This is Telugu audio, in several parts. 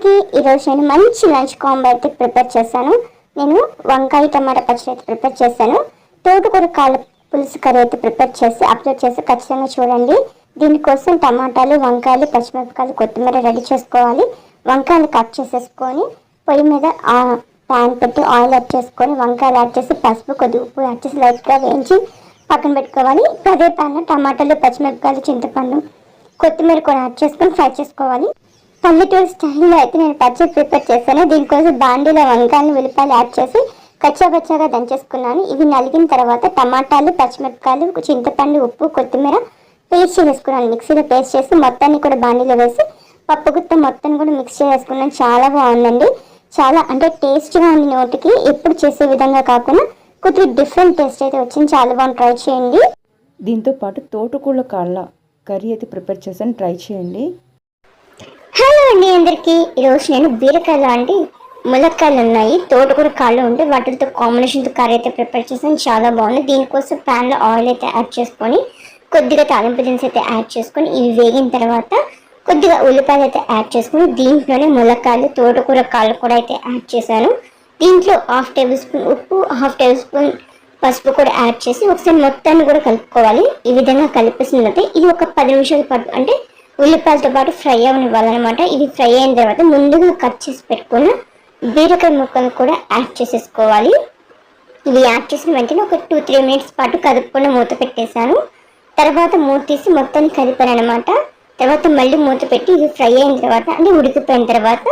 అందరికీ ఈరోజు నేను మంచి లంచ్ కాంబో అయితే ప్రిపేర్ చేశాను. నేను వంకాయ టమాటా పచ్చడి అయితే ప్రిపేర్ చేశాను. తోటకూర కాళ్ళ పులుసు కర్రీ అయితే ప్రిపేర్ చేసి అప్లోడ్ చేసి ఖచ్చితంగా చూడండి. దీనికోసం టమాటాలు, వంకాయలు, పచ్చిమిరపకాయలు, కొత్తిమీర రెడీ చేసుకోవాలి. వంకాయలు కట్ చేసేసుకొని పొయ్యి మీద ప్యాన్ పెట్టి ఆయిల్ యాడ్ చేసుకొని వంకాయలు యాడ్ చేసి పసుపు కొద్ది ఉప్పు యాడ్ చేసి లైట్గా వేయించి పక్కన పెట్టుకోవాలి. అదే ప్యాన్లో టమాటాలు, పచ్చిమిరపకాయలు, చింతపండు, కొత్తిమీర కూడా యాడ్ చేసుకొని ఫ్రై చేసుకోవాలి. పల్లెటూరు స్టైల్లో అయితే నేను పచ్చడి ప్రిపేర్ చేశాను. దీనికోసం బాండీలో వంకాయలు, ఉల్లిపాయలు యాడ్ చేసి కచ్చాపచ్చాగా దంచేసుకున్నాను. ఇవి నలిగిన తర్వాత టమాటాలు, పచ్చిమిరపకాయలు, చింతపండు, ఉప్పు, కొత్తిమీర పేస్ట్ చేసుకున్నాను. మిక్సీలో పేస్ట్ చేసి మొత్తాన్ని కూడా బాండీలో వేసి పప్పు గుత్త మొత్తాన్ని కూడా మిక్స్ చేసుకున్నాను. చాలా బాగుందండి. చాలా అంటే టేస్ట్గా ఉంది. నోటికి ఎప్పుడు చేసే విధంగా కాకుండా కొద్దిగా డిఫరెంట్ టేస్ట్ అయితే వచ్చింది. చాలా బాగుంది, ట్రై చేయండి. దీంతో పాటు తోటకూర కాళ్ళ కర్రీ అయితే ప్రిపేర్ చేశాను, ట్రై చేయండి. హలో అండి అందరికీ. ఈరోజు నేను బీరకాయలు లాంటి ములక్కాయలు ఉన్నాయి, తోటకూర కాళ్ళు ఉంటే వాటితో కాంబినేషన్తో కర్రీ అయితే ప్రిపేర్ చేసాను. చాలా బాగుంది. దీనికోసం ప్యాన్లో ఆయిల్ అయితే యాడ్ చేసుకొని కొద్దిగా తాలింపు దినుసు అయితే యాడ్ చేసుకొని ఇవి వేగిన తర్వాత కొద్దిగా ఉల్లిపాయలు అయితే యాడ్ చేసుకొని దీంట్లోనే ములక్కాయలు, తోటకూర కాళ్ళు కూడా అయితే యాడ్ చేశాను. దీంట్లో 1/2 టేబుల్ స్పూన్ ఉప్పు, 1/2 టేబుల్ స్పూన్ పసుపు కూడా యాడ్ చేసి ఒకసారి మొత్తాన్ని కూడా కలుపుకోవాలి. ఈ విధంగా కలిపేసినట్లయితే ఇది ఒక 10 నిమిషాల పాటు అంటే ఉల్లిపాయలతో పాటు ఫ్రై అవ్వనివ్వాలన్నమాట. ఇది ఫ్రై అయిన తర్వాత ముందుగా కట్ చేసి పెట్టుకున్న బీరకాయ ముక్కలు కూడా యాడ్ చేసేసుకోవాలి. ఇవి యాడ్ చేసిన వెంటనే ఒక 2-3 మినిట్స్ పాటు కదుపుకుండా మూత పెట్టేశాను. తర్వాత మూత తీసి మొత్తాన్ని కలిపాను అనమాట. తర్వాత మళ్ళీ మూత పెట్టి ఇది ఫ్రై అయిన తర్వాత అంటే ఉడికిపోయిన తర్వాత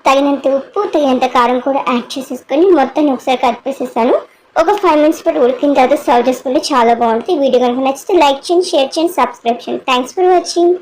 తగినంత ఉప్పు, తగినంత కారం కూడా యాడ్ చేసేసుకొని మొత్తాన్ని ఒకసారి కలిపేసేసాను. ఒక 5 మినిట్స్ పాటు ఉడికిన తర్వాత సర్వ్ చేసుకుంటే చాలా బాగుంటుంది. వీడియో కనుక నచ్చితే లైక్ చేయండి, షేర్ చేయండి, సబ్స్క్రైబ్ చేయండి. Thanks for watching.